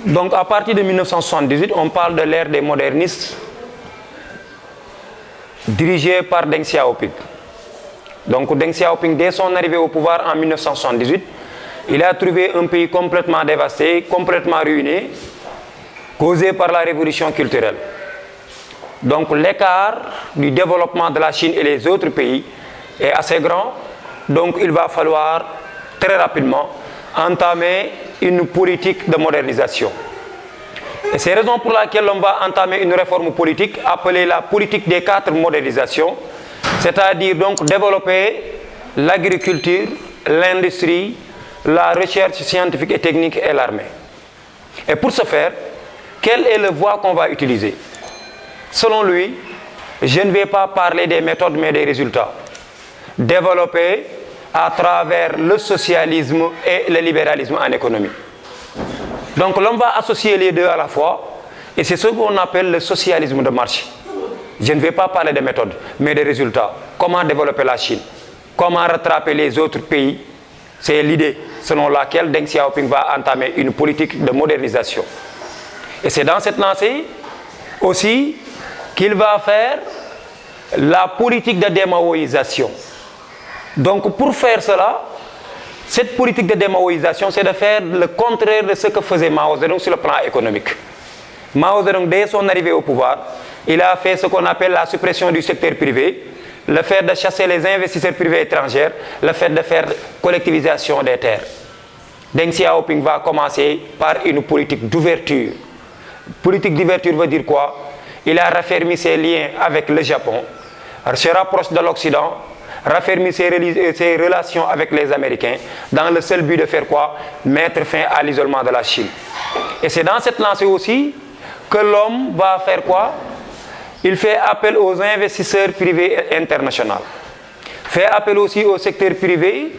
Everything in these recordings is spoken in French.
Donc à partir de 1978, on parle de l'ère des modernistes dirigée par Deng Xiaoping. Donc Deng Xiaoping, dès son arrivée au pouvoir en 1978, il a trouvé un pays complètement dévasté, complètement ruiné, causé par la révolution culturelle. Donc l'écart du développement de la Chine et les autres pays est assez grand. Donc il va falloir très rapidement entamer une politique de modernisation. Et c'est la raison pour laquelle on va entamer une réforme politique appelée la politique des 4 modernisations, c'est-à-dire donc développer l'agriculture, l'industrie, la recherche scientifique et technique et l'armée. Et pour ce faire, quelle est la voie qu'on va utiliser? Selon lui, je ne vais pas parler des méthodes mais des résultats. Développer à travers le socialisme et le libéralisme en économie. Donc l'on va associer les deux à la fois et c'est ce qu'on appelle le socialisme de marché. Je ne vais pas parler des méthodes mais des résultats. Comment développer la Chine? Comment rattraper les autres pays? C'est l'idée selon laquelle Deng Xiaoping va entamer une politique de modernisation. Et c'est dans cette lancée aussi qu'il va faire la politique de démaoïsation. Donc pour faire cela, cette politique de démaoïsation, c'est de faire le contraire de ce que faisait Mao Zedong sur le plan économique. Mao Zedong, dès son arrivée au pouvoir, il a fait ce qu'on appelle la suppression du secteur privé, le fait de chasser les investisseurs privés étrangers, le fait de faire collectivisation des terres. Deng Xiaoping va commencer par une politique d'ouverture. Politique d'ouverture veut dire quoi? Il a raffermi ses liens avec le Japon, se rapproche de l'Occident, raffermi ses relations avec les Américains, dans le seul but de faire quoi? Mettre fin à l'isolement de la Chine. Et c'est dans cette lancée aussi que l'homme va faire quoi? Il fait appel aux investisseurs privés internationaux. Fait appel aussi au secteur privé,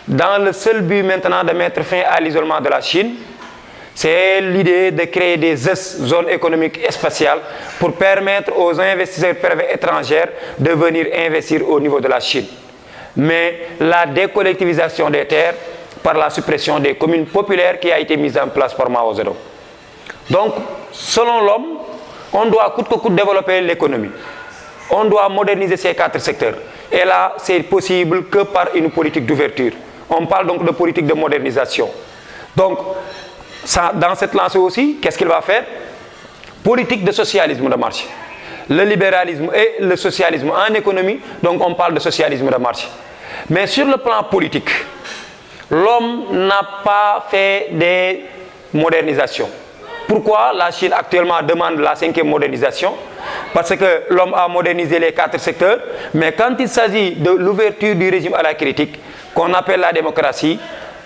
dans le seul but maintenant de mettre fin à l'isolement de la Chine. C'est l'idée de créer des zones économiques et spatiales pour permettre aux investisseurs privés étrangers de venir investir au niveau de la Chine. Mais la décollectivisation des terres par la suppression des communes populaires qui a été mise en place par Mao Zedong. Donc, selon l'homme, on doit coûte que coûte développer l'économie. On doit moderniser ces 4 secteurs. Et là, c'est possible que par une politique d'ouverture. On parle donc de politique de modernisation. Donc, dans cette lancée aussi, qu'est-ce qu'il va faire? Politique de socialisme de marché. Le libéralisme et le socialisme en économie, donc on parle de socialisme de marché. Mais sur le plan politique, l'homme n'a pas fait des modernisations. Pourquoi la Chine actuellement demande la 5e modernisation? Parce que l'homme a modernisé les 4 secteurs, mais quand il s'agit de l'ouverture du régime à la critique, qu'on appelle la démocratie,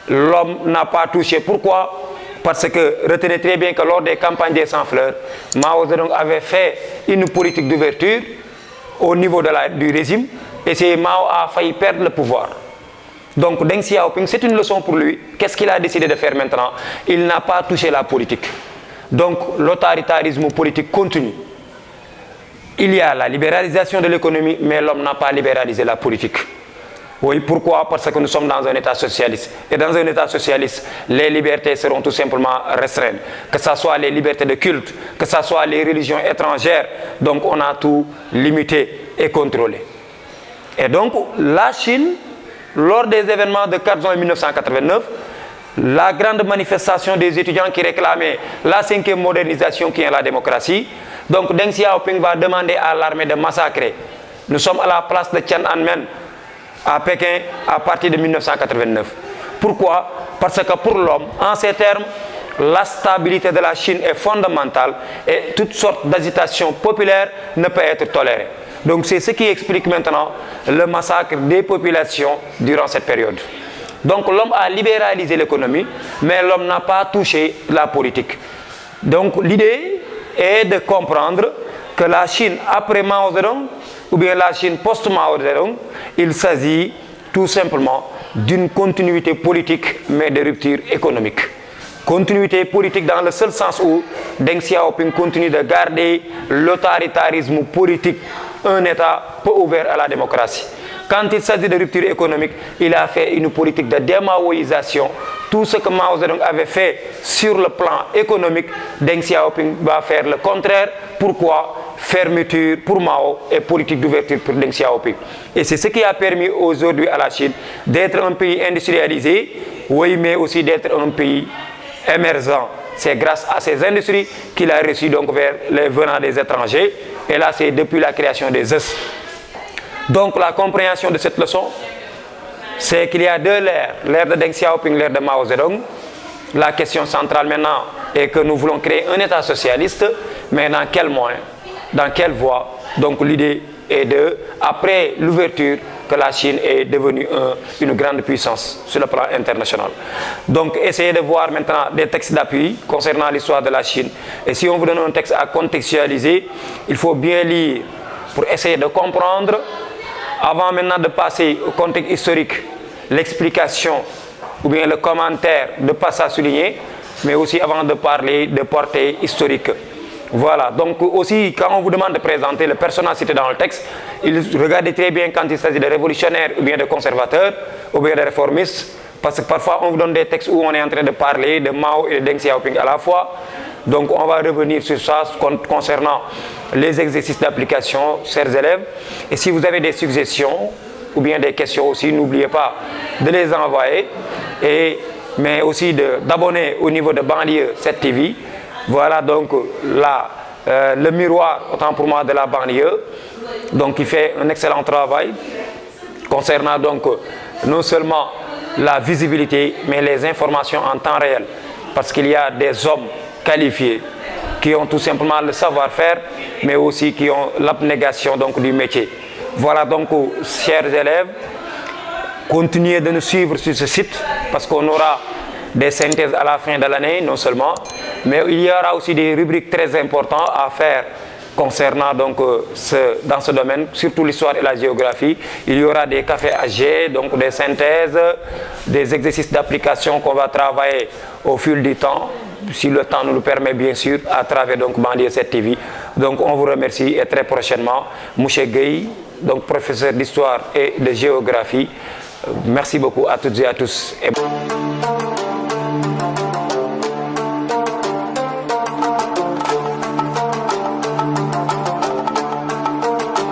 l'homme n'a pas touché. Pourquoi? Parce que retenez très bien que lors des campagnes des sans-fleurs, Mao Zedong avait fait une politique d'ouverture au niveau du régime et c'est Mao a failli perdre le pouvoir. Donc Deng Xiaoping, c'est une leçon pour lui. Qu'est-ce qu'il a décidé de faire maintenant? Il n'a pas touché la politique. Donc l'autoritarisme politique continue. Il y a la libéralisation de l'économie, mais l'homme n'a pas libéralisé la politique. Oui, pourquoi? Parce que nous sommes dans un État socialiste. Et dans un État socialiste, les libertés seront tout simplement restreintes. Que ce soit les libertés de culte, que ce soit les religions étrangères. Donc on a tout limité et contrôlé. Et donc la Chine, lors des événements de 4 juin 1989, la grande manifestation des étudiants qui réclamaient la 5e modernisation qui est la démocratie, donc Deng Xiaoping va demander à l'armée de massacrer. Nous sommes à la place de Tiananmen, à Pékin, à partir de 1989. Pourquoi? Parce que pour l'homme, en ces termes, la stabilité de la Chine est fondamentale et toutes sortes d'agitations populaires ne peuvent être tolérées. Donc c'est ce qui explique maintenant le massacre des populations durant cette période. Donc l'homme a libéralisé l'économie, mais l'homme n'a pas touché la politique. Donc l'idée est de comprendre que la Chine après Mao Zedong, ou bien la Chine post-Mao Zedong, il s'agit tout simplement d'une continuité politique, mais de rupture économique. Continuité politique dans le seul sens où Deng Xiaoping continue de garder l'autoritarisme politique, un État peu ouvert à la démocratie. Quand il s'agit de rupture économique, il a fait une politique de démaoïsation tout ce que Mao Zedong avait fait sur le plan économique, Deng Xiaoping va faire le contraire. Pourquoi? Fermeture pour Mao et politique d'ouverture pour Deng Xiaoping. Et c'est ce qui a permis aujourd'hui à la Chine d'être un pays industrialisé, oui, mais aussi d'être un pays émergent. C'est grâce à ces industries qu'il a reçu donc vers les venant des étrangers. Et là, c'est depuis la création des ES. Donc la compréhension de cette leçon, c'est qu'il y a deux l'ère de Deng Xiaoping, l'ère de Mao Zedong. La question centrale maintenant est que nous voulons créer un État socialiste, mais dans quel moyen, dans quelle voie? Donc l'idée est de, après l'ouverture, que la Chine est devenue une grande puissance sur le plan international. Donc essayez de voir maintenant des textes d'appui concernant l'histoire de la Chine. Et si on vous donne un texte à contextualiser, il faut bien lire pour essayer de comprendre, avant maintenant de passer au contexte historique, l'explication ou bien le commentaire, de ne pas ça souligner, mais aussi avant de parler de portée historique. Voilà, donc aussi quand on vous demande de présenter le personnage cité dans le texte, regardez très bien quand il s'agit de révolutionnaires ou bien de conservateurs ou bien de réformistes, parce que parfois on vous donne des textes où on est en train de parler de Mao et de Deng Xiaoping à la fois. Donc on va revenir sur ça concernant les exercices d'application, chers élèves. Et si vous avez des suggestions ou bien des questions aussi, n'oubliez pas de les envoyer, mais aussi d'abonner au niveau de Banlieue 7 TV. Voilà donc là, le miroir, autant pour moi, de la banlieue. Donc il fait un excellent travail concernant donc non seulement la visibilité, mais les informations en temps réel. Parce qu'il y a des hommes qualifiés qui ont tout simplement le savoir-faire, mais aussi qui ont l'abnégation donc du métier. Voilà donc, chers élèves, continuez de nous suivre sur ce site parce qu'on aura des synthèses à la fin de l'année, non seulement, mais il y aura aussi des rubriques très importantes à faire concernant donc dans ce domaine, surtout l'histoire et la géographie. Il y aura des cafés AG, donc des synthèses, des exercices d'application qu'on va travailler au fil du temps, si le temps nous le permet bien sûr, à travers donc Banlieue 7 TV. Donc on vous remercie et très prochainement, Mouché Gueye, donc professeur d'histoire et de géographie. Merci beaucoup à toutes et à tous.